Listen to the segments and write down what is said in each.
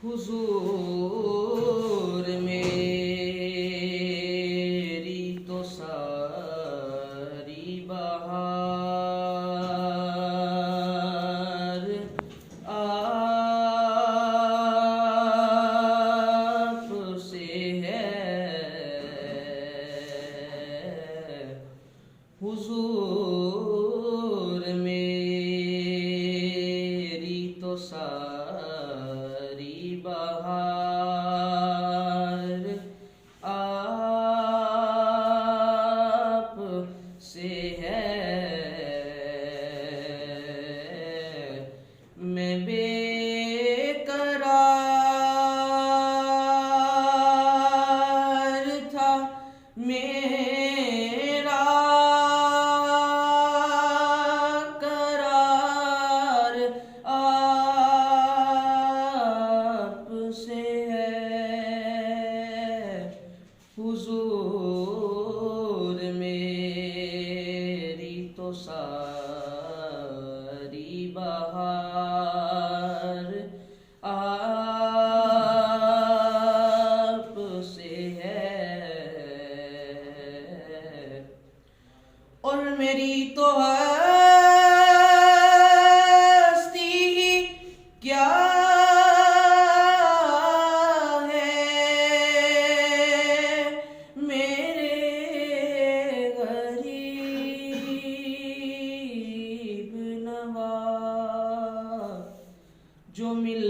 हुजूर मेरी तो सारी बहार आपसे है। हुजूर मेरी तो सारी बहार आप से है। मैं बेकरार था, मेरा करार आपसे है। हुजूर मेरी तो सारी बहार आपसे है। और मेरी तो हस्ती ही क्या है, मेरे गरीब नवाज जो मिल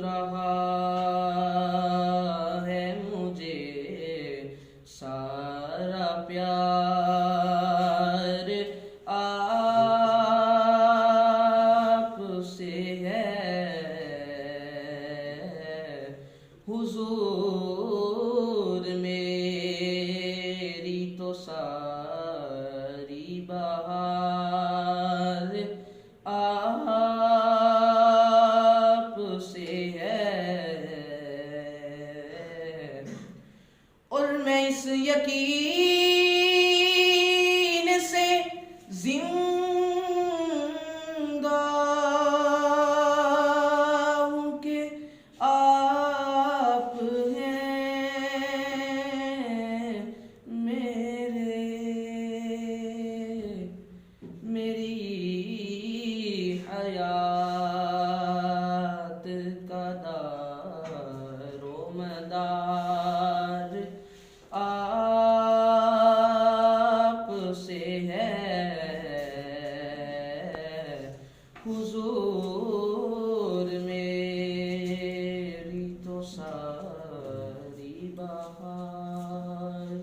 रहा है मुझे सारा प्यार आपसे है। हुजूर मेरी तो सारी बहार आपसे है। और मैं इस यकीन से जिंदा हूँ कि आप हैं मेरी हयात का दारोमदार आपसे है। हुजूर मेरी तो सारी बहार